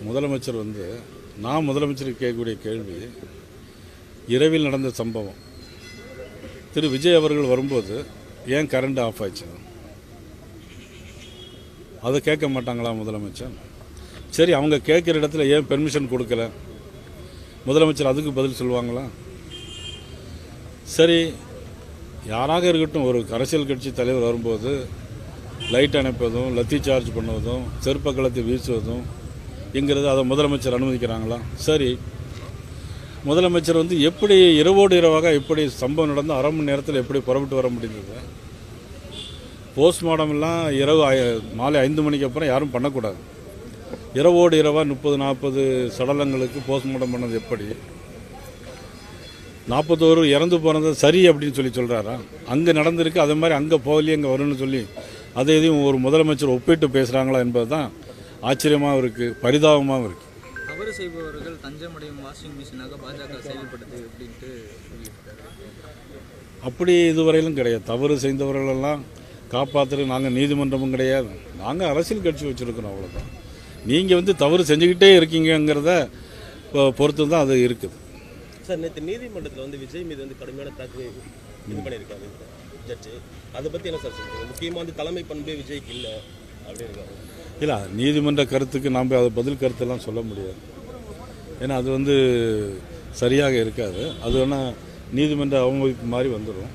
முதலமைச்சர் நான் முதலமைச்சருக்கு கேட்கக்கூடிய கேள்வி, இரவில் நடந்த சம்பவம், திரு விஜய் அவர்கள் வரும்போது ஏன் கரண்ட் ஆஃப் ஆச்சு? அதை கேட்க மாட்டாங்களா முதலமைச்சர்? சரி, அவங்க கேட்குற இடத்துல ஏன் பெர்மிஷன் கொடுக்கல? முதலமைச்சர் அதுக்கு பதில் சொல்லுவாங்களா? சரி, யாராக இருக்கட்டும், ஒரு அரசியல் கட்சி தலைவர் வரும்போது லைட் அணைப்பதும், லத்தி சார்ஜ் பண்ணுவதும், செருப்ப கலத்தி வீசுவதும் என்கிறது அதை முதலமைச்சர் அனுமதிக்கிறாங்களா? சரி, முதலமைச்சர் எப்படி இரவோடு இரவாக எப்படி சம்பவம் நடந்து அரை மணி நேரத்தில் எப்படி புறப்பட்டு வர முடிந்தது? போஸ்ட்மார்ட்டம்லாம் இரவு மாலை 5 மணிக்கு அப்புறம் யாரும் பண்ணக்கூடாது. இரவோடு இரவாக 30-40 சடலங்களுக்கு போஸ்ட்மார்ட்டம் பண்ணது எப்படி? 41 இறந்து போனது சரி அப்படின்னு சொல்கிறாரா? அங்கே நடந்திருக்கு, அதே மாதிரி அங்கே போகலையே அங்கே வரும்னு சொல்லி அதை எதையும் ஒரு முதலமைச்சர் ஒப்பிட்டு பேசுகிறாங்களா என்பது தான் ஆச்சரியமாகவும் இருக்குது, பரிதாபமாகவும் இருக்குது. தவறு செய்பவர்கள் தஞ்சமடையும் வாஷிங் மிஷினாக பாஜக செயல்படுது அப்படின்ட்டு சொல்லியிருக்காரு. அப்படி இதுவரையிலும் கிடையாது. தவறு செய்தவர்களெல்லாம் காப்பாற்றுறது நாங்கள் நீதிமன்றமும் கிடையாது, நாங்கள் அரசியல் கட்சி வச்சுருக்கிறோம், அவ்வளோதான். நீங்கள் தவறு செஞ்சுக்கிட்டே இருக்கீங்கிறத பொறுத்து தான் அது இருக்குது. சார், நேற்று நீதிமன்றத்தில் விஜய் மீது கடுமையான தாக்கு இது பண்ணியிருக்காரு ஜட்ஜு. அதை பற்றி என்ன சார் சொல்லுங்கள்? முக்கியமாக தலைமை பண்பே விஜய்க்கு இல்லை அப்படின்னு. இல்லை, நீதிமன்ற கருத்துக்கு நாம் அதை பதில் கருத்தெல்லாம் சொல்ல முடியாது. ஏன்னா அது சரியாக இருக்காது. அது வேணால் நீதிமன்ற அவமதிப்பு மாதிரி வந்துடும்.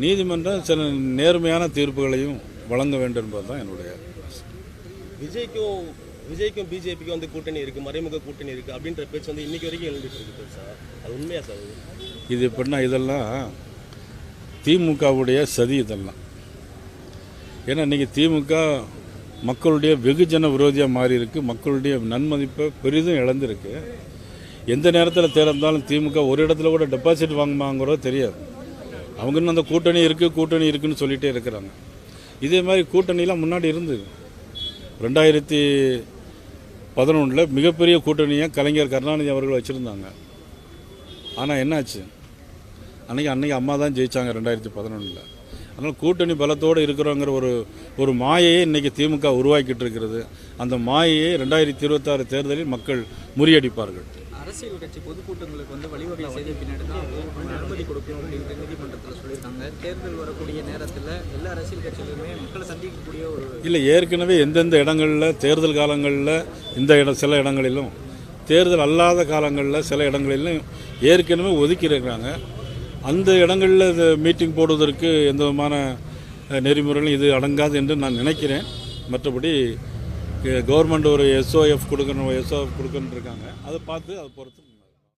நீதிமன்றம் சில நேர்மையான தீர்ப்புகளையும் வழங்க வேண்டும் என்பது தான் என்னுடைய. விஜய்க்கும் பிஜேபிக்கும் கூட்டணி இருக்குது, மறைமுக கூட்டணி இருக்குது அப்படின்ற பேச்சு இன்னைக்கு வரைக்கும் எழுந்துட்டு இருக்கு சார். அது உண்மையா சார்? இது எப்படின்னா, இதெல்லாம் திமுகவுடைய சதி இதெல்லாம். ஏன்னா இன்றைக்கி திமுக மக்களுடைய வெகுஜன விரோதியாக மாறி இருக்குது, மக்களுடைய நன்மதிப்பை பெரிதும் இழந்திருக்கு. எந்த நேரத்தில் தேர்ந்தாலும் திமுக ஒரு இடத்துல கூட டெபாசிட் வாங்குமாங்கிறதோ தெரியாது. அவங்க இன்னும் அந்த கூட்டணி இருக்குன்னு சொல்லிகிட்டே இருக்கிறாங்க. இதே மாதிரி கூட்டணிலாம் முன்னாடி இருந்தது. 2011 மிகப்பெரிய கூட்டணியாக கலைஞர் கருணாநிதி அவர்கள் வச்சுருந்தாங்க. ஆனால் என்னாச்சு? அன்றைக்கி அம்மா தான் ஜெயித்தாங்க 2011. அதனால் கூட்டணி பலத்தோடு இருக்கிறோங்கிற ஒரு மாயையை இன்றைக்கி திமுக உருவாக்கிட்டு இருக்கிறது. அந்த மாயையை 2026 தேர்தலில் மக்கள் முறியடிப்பார்கள். அரசியல் கட்சி பொதுக்கூட்டங்களுக்கு வழிவகை செய்த பின்னாடி தான் அனுமதி கொடுக்கணும் அப்படின்ற நீதிமன்றத்தில் சொல்லியிருக்காங்க. தேர்தல் வரக்கூடிய நேரத்தில் எல்லா அரசியல் கட்சிகளுமே மக்களை சந்திக்கக்கூடிய இல்லை, ஏற்கனவே எந்தெந்த இடங்களில் தேர்தல் காலங்களில் சில இடங்களிலும் தேர்தல் அல்லாத காலங்களில் சில இடங்களிலும் ஏற்கனவே ஒதுக்கி இருக்கிறாங்க. அந்த இடங்களில் மீட்டிங் போடுவதற்கு எந்த விதமான நெறிமுறைகளும் இது அடங்காது என்று நான் நினைக்கிறேன். மற்றபடி கவர்மெண்ட் ஒரு SOF கொடுக்கணும் இருக்காங்க, அதை பார்த்து அதை பொறுத்து